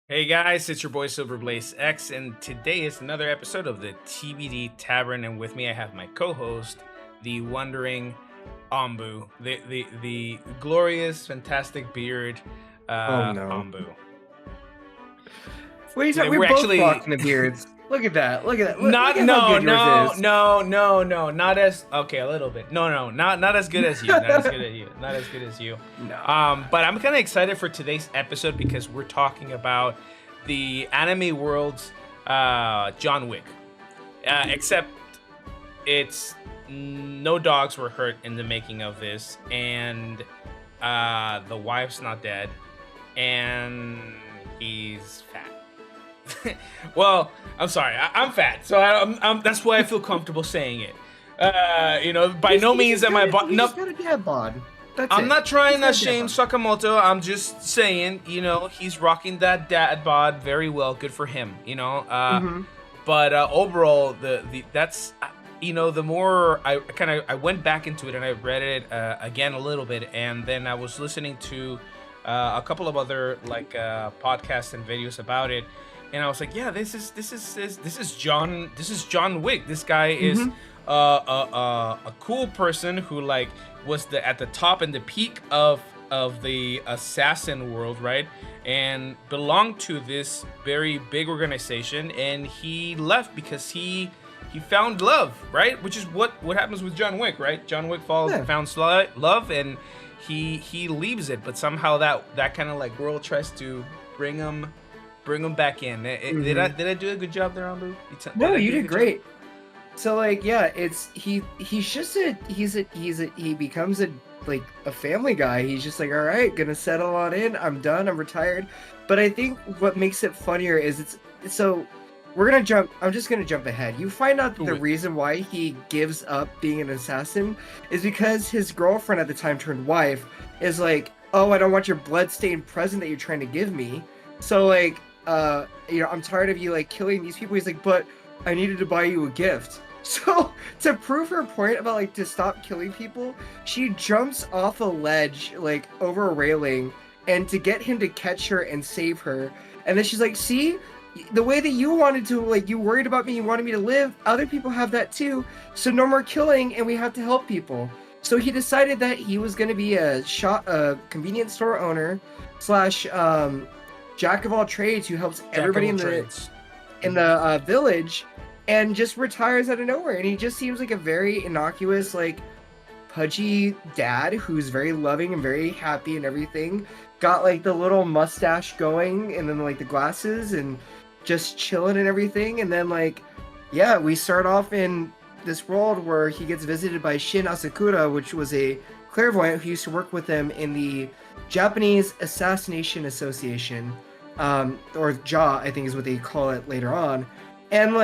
Hey guys, it's your boy SilverBlazeX, and today is another episode of the TBD Tavern. And with me, I have my co-host, the Wandering Anbu, the glorious, fantastic beard, Oh no. Anbu. What are you Today talking? We're we're both actually rocking the beards. Look at that. Look at that. Look not at how no good yours no is. no no no not as okay a little bit not as good as you, not as good as you, not as good as you. Nah. But I'm kind of excited for today's episode because we're talking about the anime world's John Wick, except it's no dogs were hurt in the making of this, and the wife's not dead, and he's fat. Well, I'm sorry, I'm fat, so that's why I feel comfortable saying it. By no means am I. He No, just got a dad bod. That's I'm it. not trying to He's got a shame dad bod. Sakamoto. I'm just saying, he's rocking that dad bod very well. Good for him. Mm-hmm. But overall, the that's the more I went back into it and I read it again a little bit, and then I was listening to a couple of other podcasts and videos about it, and I was like, yeah, this is John Wick. This guy is Mm-hmm. a cool person who was at the top and the peak of the assassin world, right? And belonged to this very big organization, and he left because he found love, right? Which is what happens with John Wick, right? John Wick Yeah. found love, and he leaves it, but somehow that kind of world tries to bring him back in. Did I do a good job there, Ambu? No, I you do a did good job? great. So yeah, he's just he becomes a family guy. He's just like, all right, gonna settle on in. I'm done. I'm retired. But I think what makes it funnier is so we're gonna jump. I'm just gonna jump ahead. You find out that Do the it. reason why he gives up being an assassin is because his girlfriend at the time turned wife is like, oh, I don't want your bloodstained present that you're trying to give me. So I'm tired of you killing these people. He's like, but I needed to buy you a gift. So to prove her point about to stop killing people, she jumps off a ledge over a railing, and to get him to catch her and save her. And then she's like, "See, the way that you wanted to you worried about me, you wanted me to live. Other people have that too. So no more killing, and we have to help people." So he decided that he was going to be a convenience store owner slash jack of all trades who helps Jack of everybody all in the trades. village, and just retires out of nowhere. And he just seems like a very innocuous, pudgy dad who's very loving and very happy and everything. Got the little mustache going, and then the glasses, and just chilling and everything. And then yeah, we start off in this world where he gets visited by Shin Asakura, which was a clairvoyant who used to work with him in the Japanese Assassination Association, or JA, I think is what they call it later on. And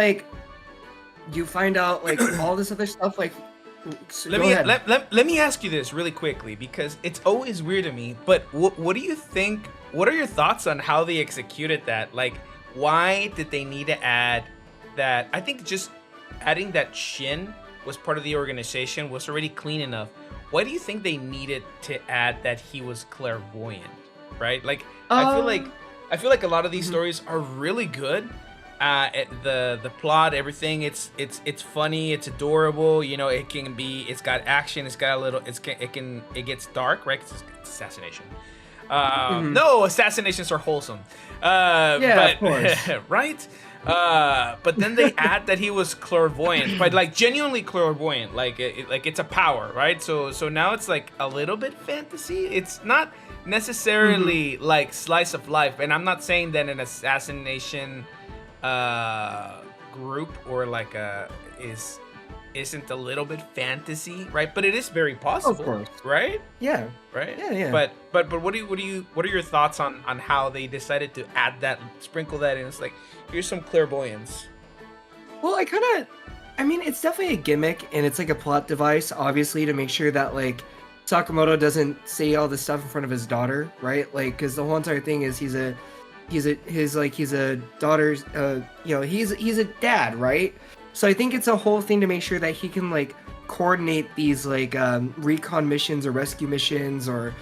you find out all this other stuff. So Let go me ahead. let me ask you this really quickly, because it's always weird to me. But what do you think? What are your thoughts on how they executed that? Why did they need to add that? I think just adding that Shin was part of the organization was already clean enough. Why do you think they needed to add that he was clairvoyant? Right? I feel like a lot of these Mhm. stories are really good. The plot, everything, it's funny, it's adorable. It's got action, it's got a little, it gets dark, right? 'Cause it's assassination. Mhm. No, assassinations are wholesome. Yeah, But of course. right. But then they add that he was clairvoyant, but genuinely clairvoyant, it's a power, right? So now it's a little bit fantasy. It's not necessarily slice of life, and I'm not saying that an assassination group or isn't a little bit fantasy, right? But it is very Of possible, course. right? Yeah. Right? Yeah. But what are your thoughts on how they decided to add that, sprinkle that in? It's here's some clairvoyance. Well, I mean, it's definitely a gimmick, and it's a plot device, obviously, to make sure that Sakamoto doesn't say all this stuff in front of his daughter, right? Because the whole entire thing is he's a daughter's, he's a dad, right? So I think it's a whole thing to make sure that he can coordinate these recon missions or rescue missions, or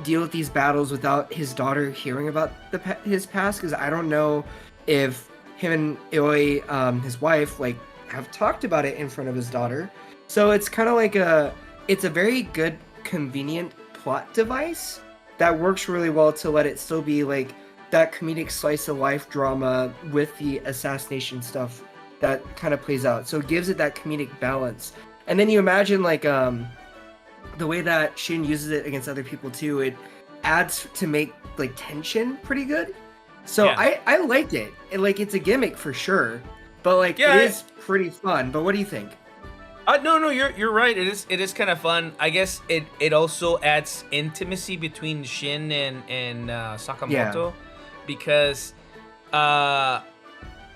deal with these battles without his daughter hearing about his past, because I don't know if him and Ioi, his wife, like have talked about it in front of his daughter. So it's kind of like it's a very good, convenient plot device that works really well to let it still be like that comedic slice of life drama with the assassination stuff that kind of plays out. So it gives it that comedic balance. And then you imagine like the way that Shin uses it against other people too, it adds to make like tension pretty good. So yeah. I liked it. Like it's a gimmick for sure, but like it is pretty fun. But what do you think? No, you're right. It is kind of fun. I guess it also adds intimacy between Shin and Sakamoto, because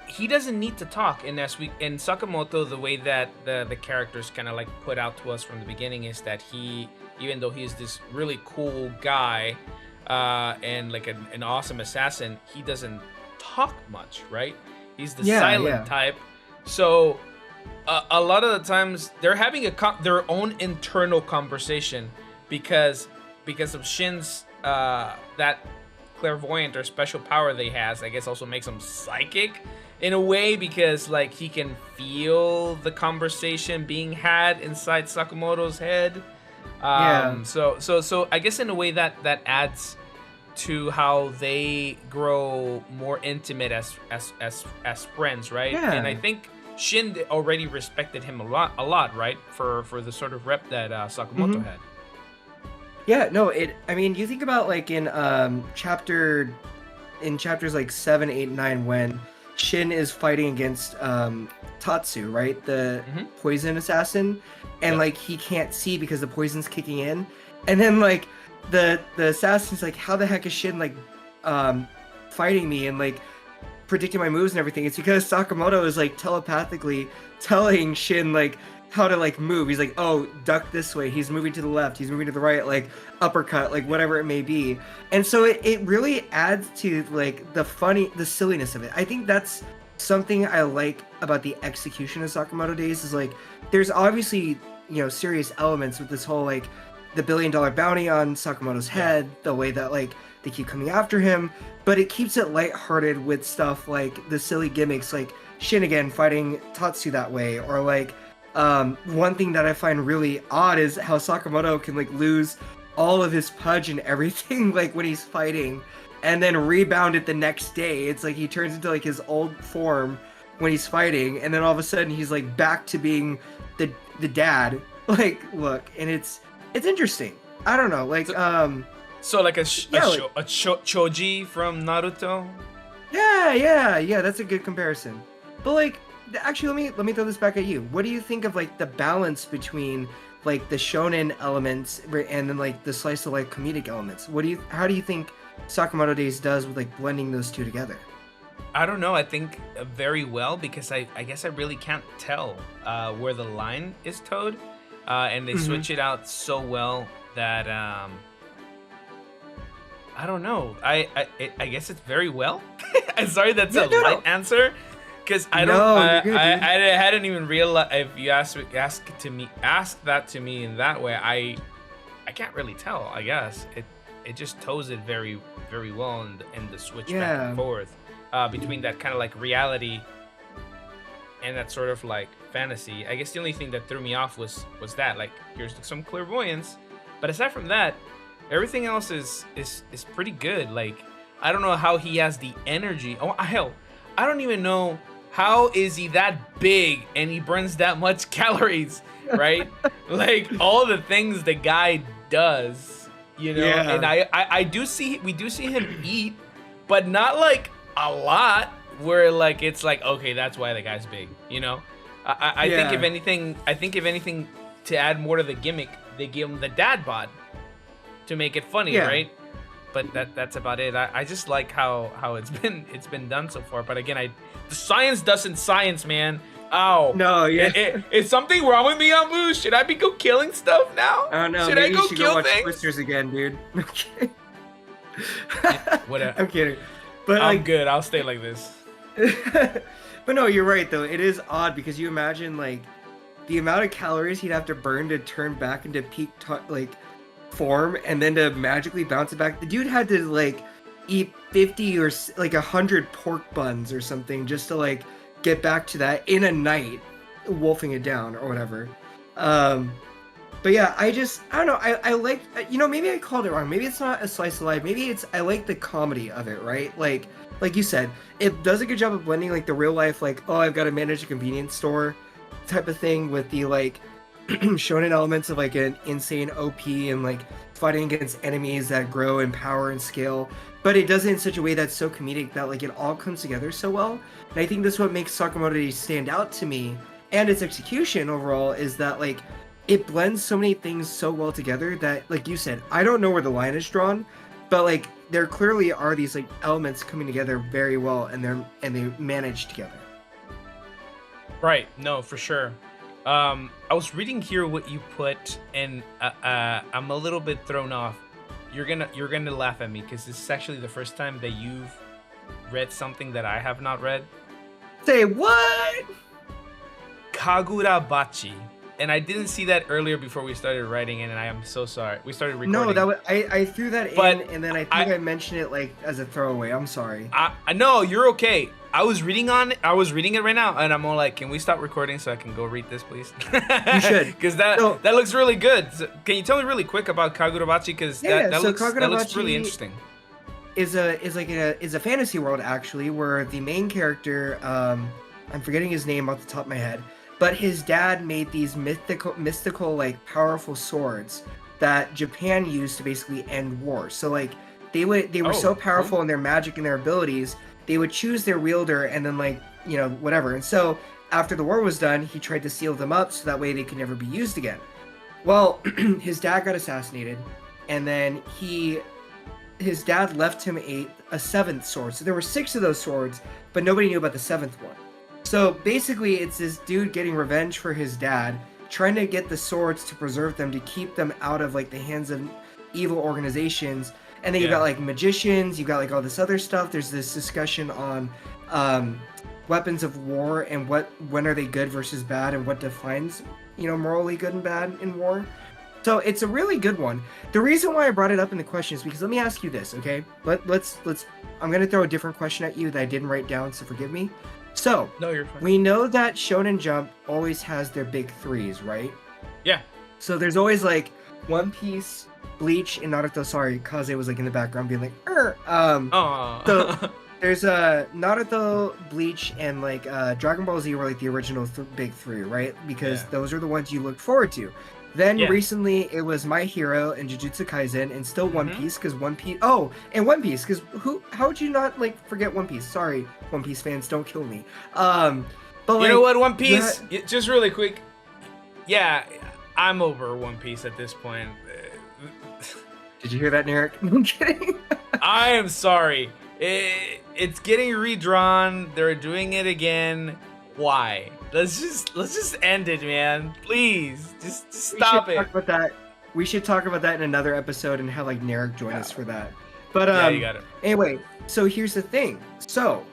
he doesn't need to talk. And in Sakamoto, the way that the characters kind of like put out to us from the beginning is that he, even though he's this really cool guy and like an awesome assassin, he doesn't talk much, right? He's the silent type. So a lot of the times they're having their own internal conversation because of Shin's that clairvoyant or special power that he has. I guess also makes him psychic in a way, because like he can feel the conversation being had inside Sakamoto's head. So I guess in a way that adds to how they grow more intimate as friends, right? Yeah. And I think Shin already respected him a lot, right? For the sort of rep that Sakamoto had. Yeah, no, I mean, you think about like in chapters like 7, 8, 9, when Shin is fighting against Tatsu, right? The poison assassin, and like he can't see because the poison's kicking in, and then like the assassin's like, how the heck is Shin like fighting me and like predicting my moves and everything? It's because Sakamoto is like telepathically telling Shin like how to like move. He's like, oh, duck this way, he's moving to the left, he's moving to the right, like uppercut, like whatever it may be. And so it really adds to like the silliness of it. I think that's something I like about the execution of Sakamoto Days, is like there's obviously, you know, serious elements with this whole like the $1 billion bounty on Sakamoto's head, the way that like they keep coming after him, but it keeps it lighthearted with stuff like the silly gimmicks, like Shin again fighting Tatsu that way, or like one thing that I find really odd is how Sakamoto can like lose all of his pudge and everything like when he's fighting, and then rebound it the next day. It's like he turns into like his old form when he's fighting, and then all of a sudden he's like back to being the dad. Like, look, and it's interesting. I don't know, like so like a Choji from Naruto. Yeah, that's a good comparison. But like, actually, let me throw this back at you. What do you think of like the balance between like the shonen elements and then like the slice of life comedic elements? How do you think Sakamoto Days does with like blending those two together? I don't know. I think very well, because I guess I really can't tell where the line is towed, and they switch it out so well that I don't know. I guess it's very well. I'm sorry, that's a light answer. Because I hadn't even realized. If you ask that to me in that way, I can't really tell. I guess it just toes it very, very well, and the switch back and forth between that kind of like reality and that sort of like fantasy. I guess the only thing that threw me off was that like here's some clairvoyance, but aside from that, everything else is pretty good. Like I don't know how he has the energy. Oh hell, I don't even know. How is he that big and he burns that much calories, right? Like all the things the guy does, you know. Yeah. And we do see him eat, but not like a lot. Where like it's like, okay, that's why the guy's big, you know. I think if anything, to add more to the gimmick, they give him the dad bod to make it funny, right? But that's about it. I just like how it's been done so far. But again, the science doesn't science, man. Ow. No, yeah. Is something wrong with me, Anbu? Should I be go killing stuff now? I don't know. Should Maybe I go you should kill go watch things? Twisters again, dude. I'm kidding. Whatever. I'm kidding. But I'm good. I'll stay like this. But no, you're right though. It is odd because you imagine like the amount of calories he'd have to burn to turn back into peak form and then to magically bounce it back. The dude had to like eat 50 or like 100 pork buns or something just to like get back to that in a night, wolfing it down or whatever. But yeah, I don't know. I like, maybe I called it wrong. Maybe it's not a slice of life. Maybe I like the comedy of it, right? Like you said, it does a good job of blending like the real life, like, oh, I've got to manage a convenience store type of thing with the like shonen elements of like an insane OP and like fighting against enemies that grow in power and scale. But it does it in such a way that's so comedic that like it all comes together so well. And I think that's what makes Sakamoto stand out to me, and its execution overall is that like it blends so many things so well together that, like you said, I don't know where the line is drawn, but like there clearly are these like elements coming together very well, and they manage together. Right. No, for sure. I was reading here what you put, and I'm a little bit thrown off. You're gonna laugh at me because this is actually the first time that you've read something that I have not read. Say what? Kagurabachi. And I didn't see that earlier before we started writing, and I am so sorry. We started recording. No, that was I threw that But in, and then I think I mentioned it like as a throwaway. I'm sorry. I know you're okay. I was reading it right now, and I'm all like, "Can we stop recording so I can go read this, please?" You should, because that looks really good. So, can you tell me really quick about Kagurabachi? Because that looks really interesting. Is a fantasy world actually, where the main character, I'm forgetting his name off the top of my head, but his dad made these mystical like powerful swords that Japan used to basically end war. So like they were so powerful in their magic and their abilities, they would choose their wielder and then like, whatever. And so after the war was done, he tried to seal them up so that way they could never be used again. Well, his dad got assassinated, and then his dad left him a seventh sword. So there were 6 of those swords, but nobody knew about the 7th one. So basically, it's this dude getting revenge for his dad, trying to get the swords to preserve them, to keep them out of like the hands of evil organizations. And then you've got like magicians, you've got like all this other stuff. There's this discussion on weapons of war and when are they good versus bad, and what defines morally good and bad in war. So it's a really good one. The reason why I brought it up in the question is because, let me ask you this, okay? Let's. I'm gonna throw a different question at you that I didn't write down, so forgive me. So, no, you're fine. We know that Shonen Jump always has their big 3s, right? Yeah. So there's always like One Piece, Bleach, and Naruto. Sorry, Kaze was like in the background being like, So there's Naruto, Bleach, and like Dragon Ball Z were like the original big 3, right? Because those are the ones you look forward to. Then recently it was My Hero and Jujutsu Kaisen, and still One Piece, because One Piece. Oh, and One Piece, because how would you not like forget One Piece? Sorry, One Piece fans, don't kill me. But like, you know what, One Piece? Just really quick. Yeah, I'm over One Piece at this point. Did you hear that, Narek? I'm kidding. I am sorry. It's getting redrawn. They're doing it again. Why? Let's just end it, man. Please, just stop it. Talk about that. We should talk about that in another episode and have like Narek join us for that. But you got it. Anyway, so here's the thing. So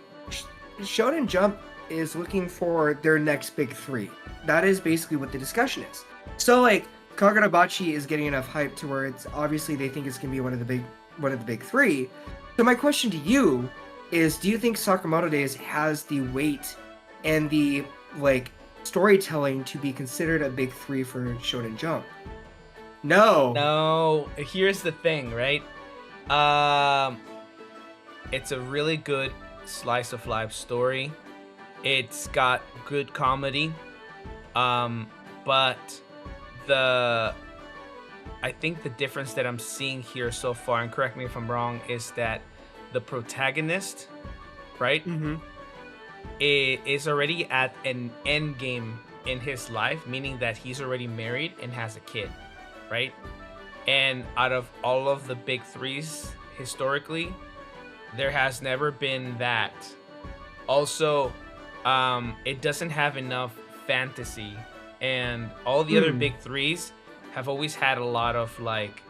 Shonen Jump is looking for their next big 3. That is basically what the discussion is. So like Kagurabachi is getting enough hype to where it's obviously they think it's gonna be one of the big 3. So my question to you is, do you think Sakamoto Days has the weight and the like storytelling to be considered a big 3 for Shonen Jump? No. Here's the thing, right? It's a really good slice of life story. It's got good comedy. But I think the difference that I'm seeing here so far, and correct me if I'm wrong, is that the protagonist, right? Mm-hmm. Is already at an end game in his life, meaning that he's already married and has a kid, right? And out of all of the big 3s historically, there has never been that. Also, it doesn't have enough fantasy, and all the other big 3s have always had a lot of like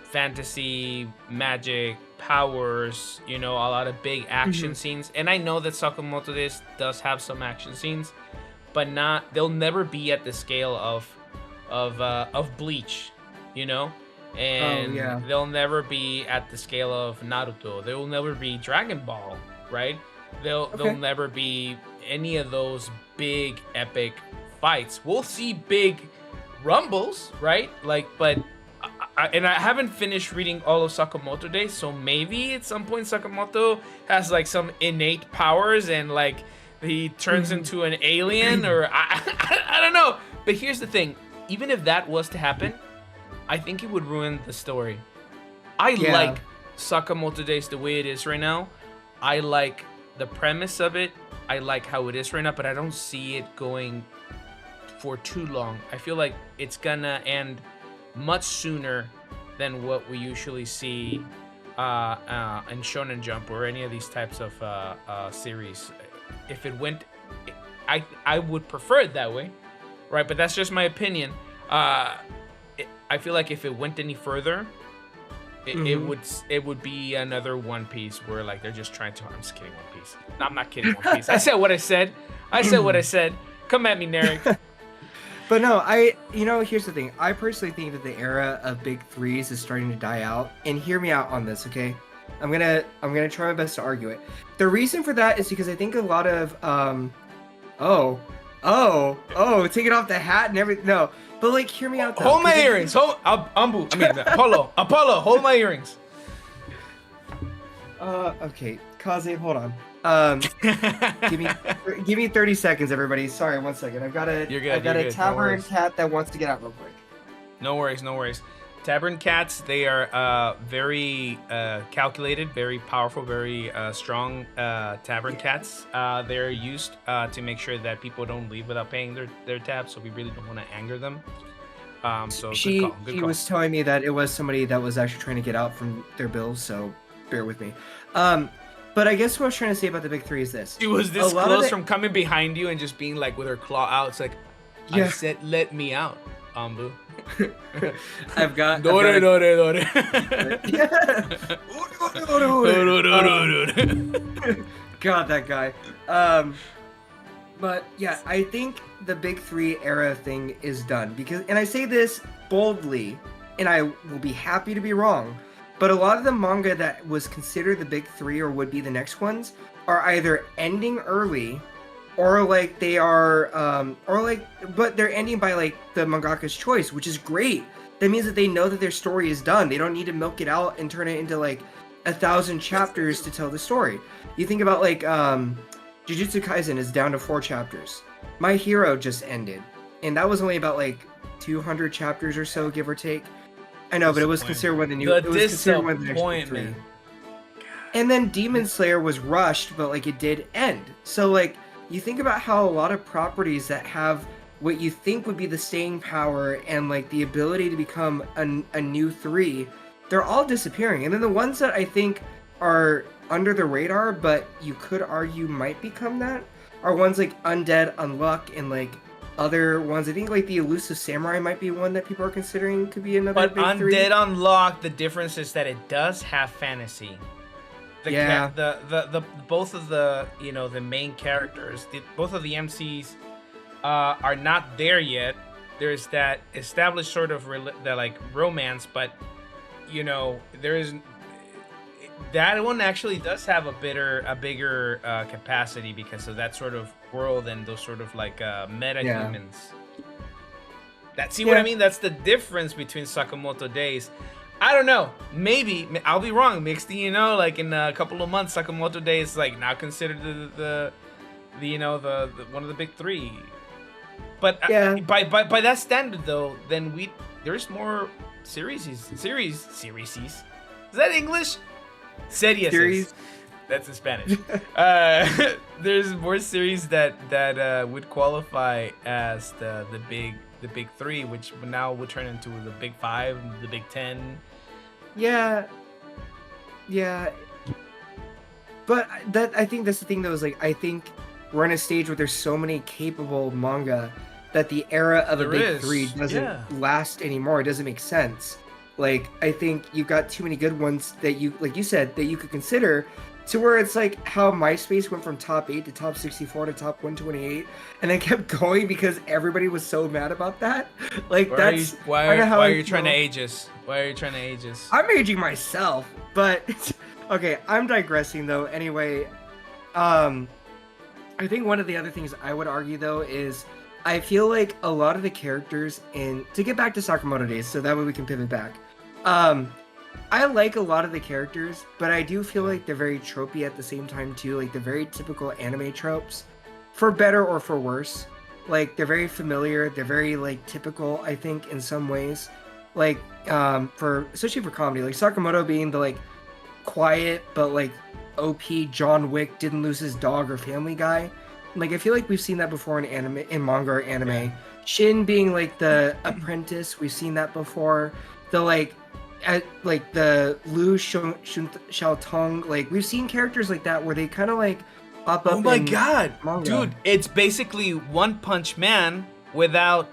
fantasy, magic, powers, a lot of big action scenes. And I know that Sakamoto does have some action scenes, but they'll never be at the scale of Bleach, and yeah. they'll never be at the scale of Naruto. They will never be Dragon Ball, right? They'll never be any of those big epic fights. We'll see big rumbles, right? Like, but and I haven't finished reading all of Sakamoto Days, so maybe at some point Sakamoto has like some innate powers and like he turns into an alien, or I don't know. But here's the thing: even if that was to happen, I think it would ruin the story. I like Sakamoto Days the way it is right now. I like the premise of it. I like how it is right now, but I don't see it going for too long. I feel like it's gonna end much sooner than what we usually see in Shonen Jump or any of these types of series. If it went, I would prefer it that way, right? But that's just my opinion. I feel like if it went any further, it would be another One Piece where like they're just trying to. I'm just kidding, One Piece. No, I'm not kidding, One Piece. I said what I said. What I said. Come at me, Narek. But no, here's the thing. I personally think that the era of big threes is starting to die out. And hear me out on this, okay? I'm gonna try my best to argue it. The reason for that is because I think a lot of taking off the hat and everything. No, but like hear me out. Though, hold my earrings. Apollo, hold my earrings. Okay, Kaze, hold on. Give me 30 seconds, everybody. Sorry, 1 second. I've got a tavern cat that wants to get out real quick. No worries. Tavern cats, they are very calculated, very powerful, very strong tavern cats. They're used to make sure that people don't leave without paying their tab, so we really don't want to anger them. So she good call. Was telling me that it was somebody that was actually trying to get out from their bills, so bear with me. But I guess what I was trying to say about the big three is this. She was this close from coming behind you and just being like with her claw out. It's like, I said, let me out, Anbu. I've got... God, that guy. But yeah, I think the big three era thing is done. And I say this boldly, and I will be happy to be wrong, but a lot of the manga that was considered the big three or would be the next ones are either ending early or like they are but they're ending by like the mangaka's choice, which is great. That means that they know that their story is done. They don't need to milk it out and turn it into like 1,000 chapters to tell the story. You think about like Jujutsu Kaisen is down to 4 chapters. My Hero just ended, and that was only about like 200 chapters or so, give or take. I know, but it was considered one of the new. It was considered one of the next big three. And then Demon Slayer was rushed, but like it did end. So like you think about how a lot of properties that have what you think would be the staying power and like the ability to become a new three, they're all disappearing. And then the ones that I think are under the radar, but you could argue might become that, are ones like Undead Unluck and like other ones. I think like the Elusive Samurai might be one that people are considering could be another big three. But Undead Unlock, the difference is that it does have fantasy. The both of the the main characters, both of the MCs are not there yet. There's that established sort of the like romance, but there is that one actually does have a bigger capacity because of that sort of world and those sort of like meta humans. What I mean? That's the difference between Sakamoto Days. I don't know. Maybe I'll be wrong. Next thing you know, like in a couple of months, Sakamoto Days is like now considered the one of the big three. But by that standard though, then there's more series. Is that English? Series. That's in Spanish. There's more series that would qualify as the big three, which now will turn into the big 5, the big 10. Yeah. But I think that's the thing though, is like I think we're in a stage where there's so many capable manga that the era of a big three doesn't last anymore. It doesn't make sense. Like I think you've got too many good ones that you, like you said, that you could consider, to where it's like how MySpace went from top 8 to top 64 to top 128, and then kept going because everybody was so mad about that. Like Why are you trying to age us? Why are you trying to age us? I'm aging myself, but okay, I'm digressing though. Anyway, I think one of the other things I would argue though is I feel like a lot of the characters to get back to Sakamoto days, so that way we can pivot back. I like a lot of the characters, but I do feel like they're very tropey at the same time too. Like they're very typical anime tropes, for better or for worse. Like they're very familiar. They're very like typical, I think, in some ways. Like especially for comedy, like Sakamoto being the like quiet but like OP John Wick didn't lose his dog or family guy. Like I feel like we've seen that before in manga or anime. Yeah. Shin being like the apprentice, we've seen that before. The like the Lu Xiaotong, like we've seen characters like that where they kind of like pop up. Oh my god, manga. Dude! It's basically One Punch Man without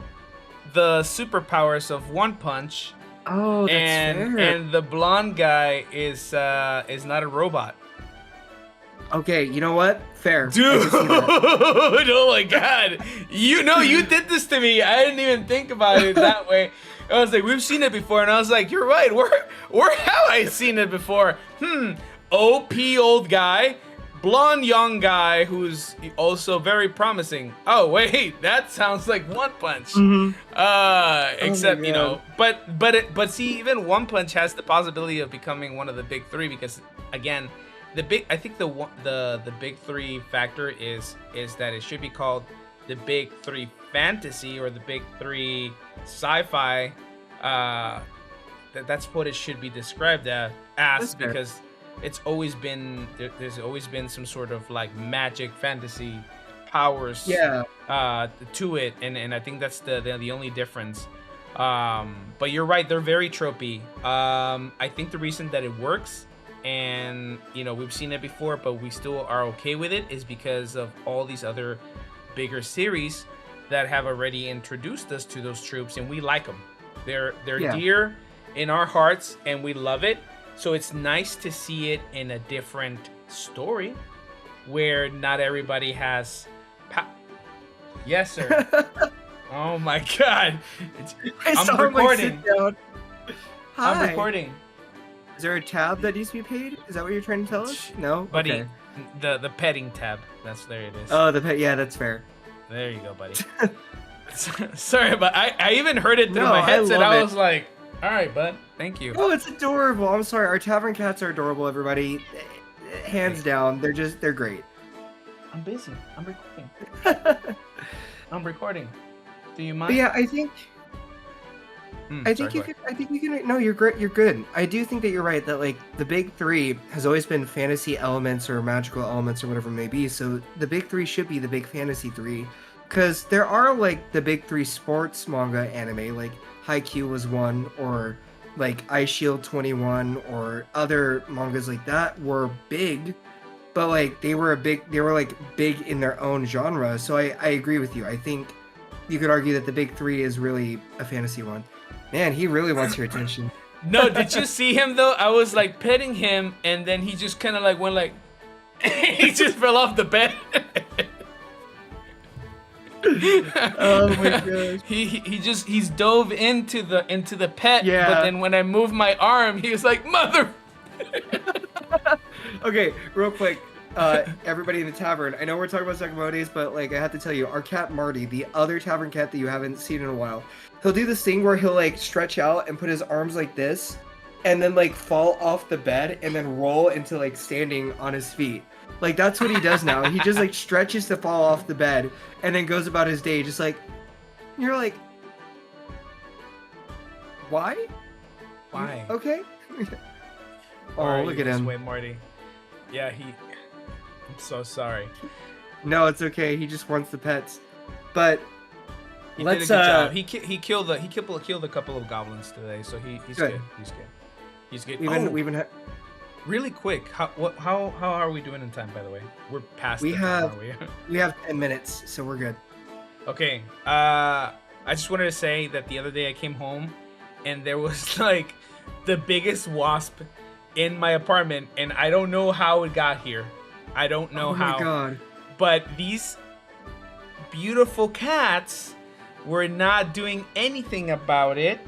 the superpowers of One Punch. Oh, that's fair. And the blonde guy is not a robot. Okay, you know what? Fair. Dude, oh my god. You did this to me. I didn't even think about it that way. I was like, we've seen it before, and I was like, you're right. Where have I seen it before? OP old guy, blonde young guy who's also very promising. Oh wait, that sounds like One Punch. Mm-hmm. Except but see, even One Punch has the possibility of becoming one of the big three because again, I think the big three factor is that it should be called the big three fantasy or the big three sci-fi. That's what it should be described as because it's always been there's always been some sort of like magic fantasy powers to it, and I think that's the only difference. But you're right, they're very tropey. I think the reason that it works, and we've seen it before but we still are okay with it, is because of all these other bigger series that have already introduced us to those troops, and we like them. They're dear in our hearts and we love it. So it's nice to see it in a different story where not everybody has yes sir. Oh my god, I'm recording. Hi. I'm recording. Is there a tab that needs to be paid? Is that what you're trying to tell us? No, buddy. Okay. The petting tab. There it is. Oh, yeah, that's fair. There you go, buddy. Sorry, but I even heard it through my headset. I was like, all right, bud. Thank you. Oh, it's adorable. I'm sorry. Our tavern cats are adorable, everybody. Hands down. They're great. I'm busy. I'm recording. I'm recording. Do you mind? But yeah, I think you can. No, you're great. You're good. I do think that you're right. That like the big three has always been fantasy elements or magical elements or whatever it may be. So the big three should be the big fantasy three, because there are like the big three sports manga anime, like Haikyuu was one, or like Ice Shield 21, or other mangas like that were big, but like they were like big in their own genre. So I agree with you. I think you could argue that the big three is really a fantasy one. Man, he really wants your attention. No, did you see him though? I was like petting him, and then he just kind of like went like, he just fell off the bed. Oh my gosh. He's dove into the pet. Yeah. But then when I moved my arm, he was like, mother. Okay, real quick. Everybody in the tavern, I know we're talking about Sakamoto's, but like I have to tell you, our cat Marty, the other tavern cat that you haven't seen in a while, he'll do this thing where he'll like stretch out and put his arms like this, and then like fall off the bed and then roll into like standing on his feet. Like that's what he does now. He just like stretches to fall off the bed and then goes about his day, just like you're like, why? Why? Okay. Oh, look at him. Way, Marty. Yeah, I'm so sorry. No, it's okay. He just wants the pets. But he did a good job. He killed a couple of goblins today, so he's good. He's good. Really quick. How are we doing in time? By the way, we're past. We have 10 minutes, so we're good. Okay. I just wanted to say that the other day I came home, and there was like the biggest wasp in my apartment, and I don't know how it got here. I don't know how. Oh my god. But these beautiful cats were not doing anything about it,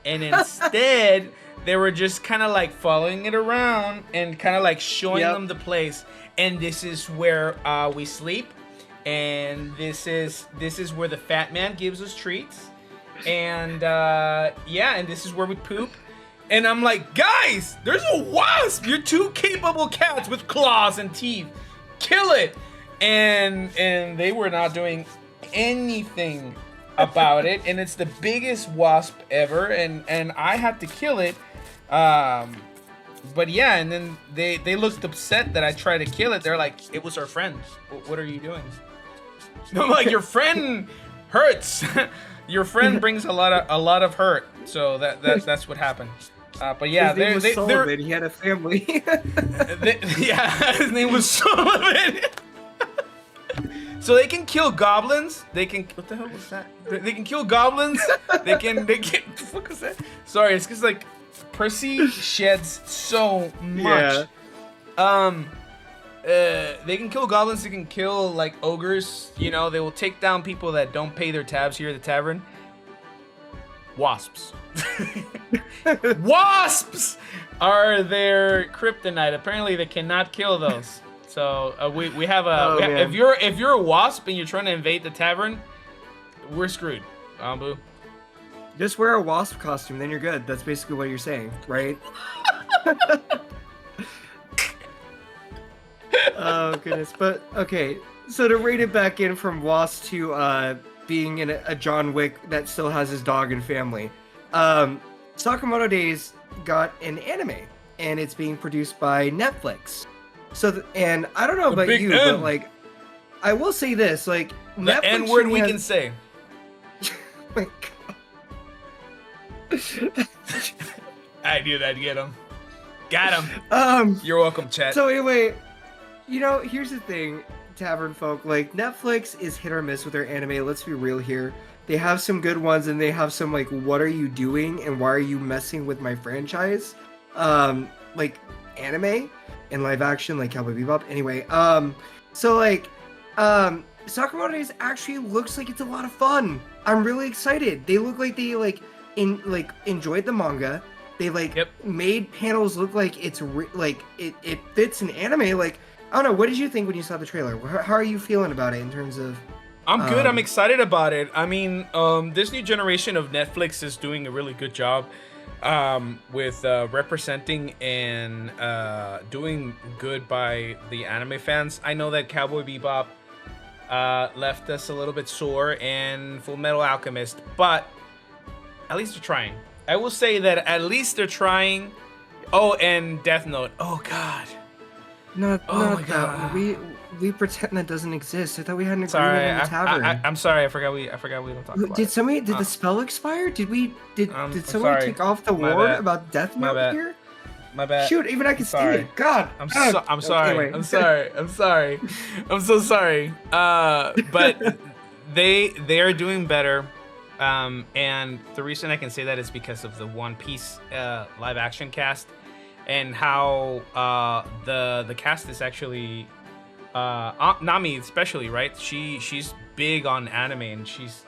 and instead they were just kind of like following it around and kind of like showing them the place. And this is where we sleep, and this is where the fat man gives us treats, and and this is where we poop. And I'm like, guys, there's a wasp. You're two capable cats with claws and teeth. Kill it. And they were not doing anything about it. And it's the biggest wasp ever. And I had to kill it. But yeah, and then they looked upset that I tried to kill it. They're like, it was our friend. What are you doing? I'm like, your friend hurts. Your friend brings a lot of hurt. So that's what happened. But yeah, his name was Sullivan. He had a family. His name was Sullivan. So they can kill goblins. They can. What the hell was that? They can kill goblins. They can. What the fuck was that? Sorry, it's because like Percy sheds so much. Yeah. They can kill goblins. They can kill like ogres. You know, they will take down people that don't pay their tabs here at the tavern. Wasps. Wasps are their kryptonite. Apparently, they cannot kill those. So we have a. If you're a wasp and you're trying to invade the tavern, we're screwed. Anbu. Just wear a wasp costume, then you're good. That's basically what you're saying, right? Oh goodness, but okay. So to rate it back in from wasp to being in a John Wick that still has his dog and family. Sakamoto Days got an anime, and it's being produced by Netflix. So, and I don't know about you, but like, I will say this, like, the Netflix N word we can say. My God. I knew that'd get him. Got him. You're welcome, chat. So anyway, you know, here's the thing, Tavern folk, like, Netflix is hit or miss with their anime. Let's be real here. They have some good ones, and they have some like, what are you doing, and why are you messing with my franchise? Like anime and live action, like Cowboy Bebop. Anyway, so like, Sakamoto Days actually looks like it's a lot of fun. I'm really excited. They look like they enjoyed the manga. They made panels look like it's it fits an anime. Like, I don't know. What did you think when you saw the trailer? How are you feeling about it in terms of? I'm good. I'm excited about it. I mean, this new generation of Netflix is doing a really good job with representing and doing good by the anime fans. I know that Cowboy Bebop left us a little bit sore, and Full Metal Alchemist, but at least they're trying. I will say that at least they're trying. Oh, and Death Note. Oh God. Not that. We pretend that doesn't exist. I thought we had an agreement in the tavern. I'm sorry. I forgot we don't talk about it. Did the spell expire? Did someone take off the ward about Death Note here? My bad. Shoot, even I can see it. God. I'm sorry. Anyway. I'm sorry. I'm so sorry. But they are doing better. And the reason I can say that is because of the One Piece live action cast, and how the cast is actually Nami especially, right? She's big on anime, and she's,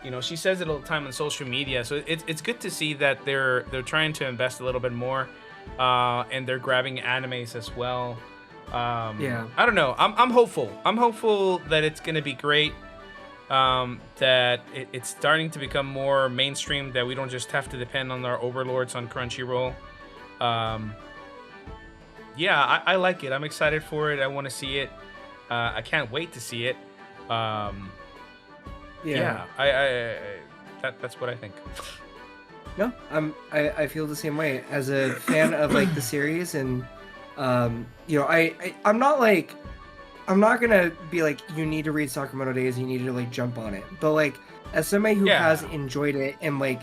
you know, she says it all the time on social media. So it's good to see that they're trying to invest a little bit more, and they're grabbing animes as well. Yeah. I don't know. I'm hopeful. I'm hopeful that it's gonna be great. That it's starting to become more mainstream, that we don't just have to depend on our overlords on Crunchyroll. Yeah, I like it. I'm excited for it. I want to see it. I can't wait to see it. Yeah, that's what I think. No, I feel the same way as a fan of like the series, and you know, I'm not gonna be like, you need to read Sakamoto Days, you need to like jump on it. But like, as somebody who has enjoyed it and like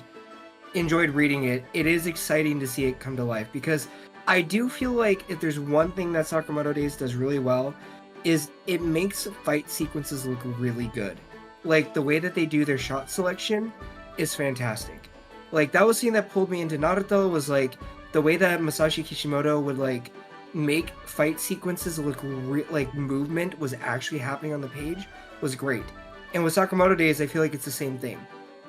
enjoyed reading it, it is exciting to see it come to life, because I do feel like if there's one thing that Sakamoto Days does really well, is it makes fight sequences look really good. Like, the way that they do their shot selection is fantastic. Like, that was something that pulled me into Naruto, was like, the way that Masashi Kishimoto would like make fight sequences look like movement was actually happening on the page was great. And with Sakamoto Days, I feel like it's the same thing.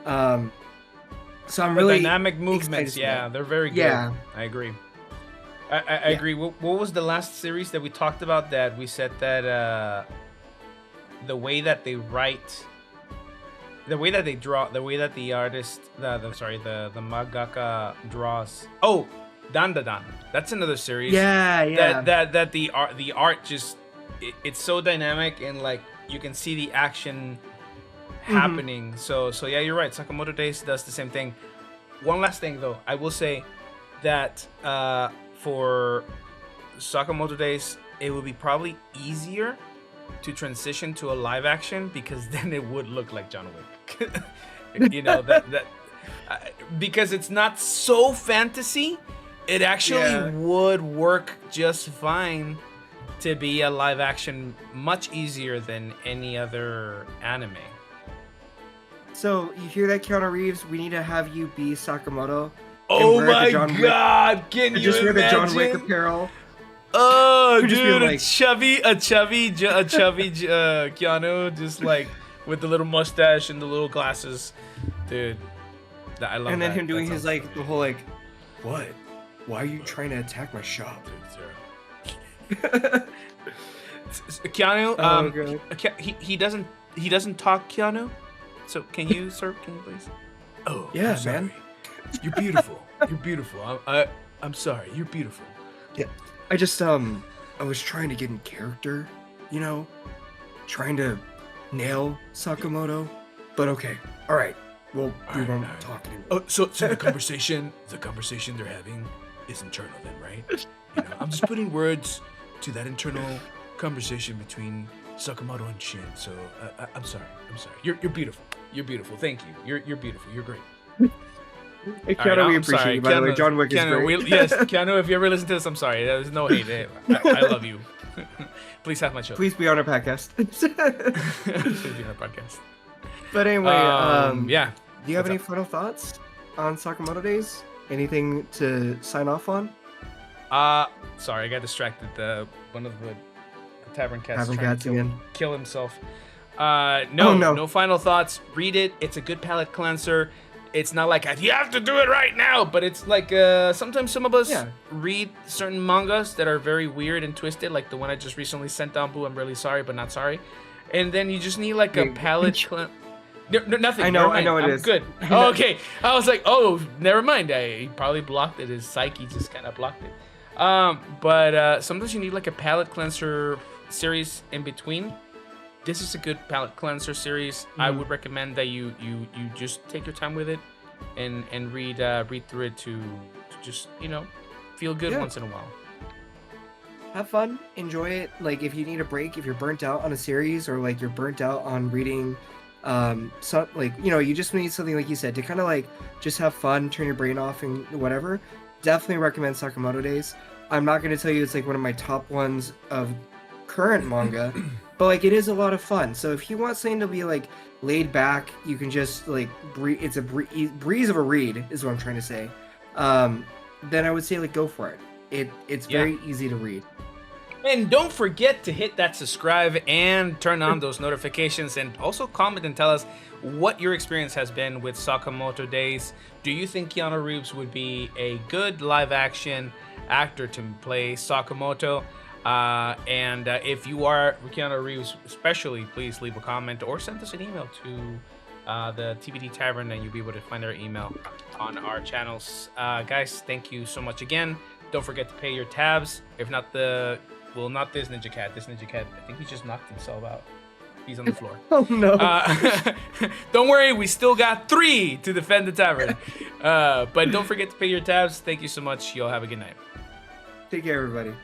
So I'm really dynamic movements. Yeah, they're very good. Yeah, I agree. I agree. What was the last series that we talked about that we said that the way that they write, the way that they draw, the way that the artist, the mangaka draws. Oh, Dandadan. That's another series. Yeah. That the art just it's so dynamic and like you can see the action happening. So yeah, you're right. Sakamoto Days does the same thing. One last thing though, I will say that for Sakamoto Days, it would be probably easier to transition to a live action because then it would look like John Wick. You know that because it's not so fantasy, it actually would work just fine to be a live action, much easier than any other anime. So you hear that, Keanu Reeves? We need to have you be Sakamoto. Oh my God! Can you just imagine? Wear the John Wick apparel. Oh, dude, like, a chubby Keanu, just like with the little mustache and the little glasses, dude. I love that. And then him doing his like the whole like, what? Why are you trying to attack my shop? Keanu, he doesn't talk, Keanu. So can you, sir? Can you please? Oh, yeah, man. You're beautiful. You're beautiful. I'm sorry. You're beautiful. Yeah. I was trying to get in character, you know, trying to nail Sakamoto, but okay. All right. Well, we won't talk anymore. Oh, so the conversation they're having is internal then, right? You know, I'm just putting words to that internal conversation between Sakamoto and Shin. So I'm sorry. You're beautiful. You're beautiful. Thank you. You're beautiful. You're great. Hey, Keanu, we appreciate you, by the way. John Wick is great. Yes, Keanu, if you ever listen to this, I'm sorry. There's no hate. I love you. Please have my show. Please be on our podcast. Please be on our podcast. But anyway, yeah. Do you have any final thoughts on Sakamoto Days? Anything to sign off on? Sorry, I got distracted. One of the tavern cats kill himself. No final thoughts. Read it. It's a good palate cleanser. It's not like you have to do it right now, but it's like sometimes some of us read certain mangas that are very weird and twisted, like the one I just recently sent Anbu. I'm really sorry, but not sorry. And then you just need like a palate cleanser. No, nothing. I know it I'm is. Good. Oh, okay. I was like, oh, never mind. He probably blocked it. His psyche just kind of blocked it. But sometimes you need like a palate cleanser series in between. This is a good palate cleanser series. I would recommend that you just take your time with it and read through it to just, you know, feel good once in a while. Have fun, enjoy it. Like if you need a break, if you're burnt out on a series or like you're burnt out on reading so like, you know, you just need something like you said to kind of like just have fun, turn your brain off and whatever. Definitely recommend Sakamoto Days. I'm not going to tell you it's like one of my top ones of current manga, but like it is a lot of fun. So if you want something to be like laid back, you can just like it's a breeze of a read is what I'm trying to say. Then I would say like go for it. It's very easy to read. And don't forget to hit that subscribe and turn on those notifications, and also comment and tell us what your experience has been with Sakamoto Days. Do you think Keanu Reeves would be a good live action actor to play Sakamoto? And if you are Keanu Reeves especially, please leave a comment or send us an email to the TBD Tavern, and you'll be able to find our email on our channels. Guys, thank you so much again. Don't forget to pay your tabs. If not not this Ninja Cat. This Ninja Cat, I think he just knocked himself out. He's on the floor. Oh no. Don't worry, we still got 3 to defend the tavern. But don't forget to pay your tabs. Thank you so much. Y'all have a good night. Take care, everybody.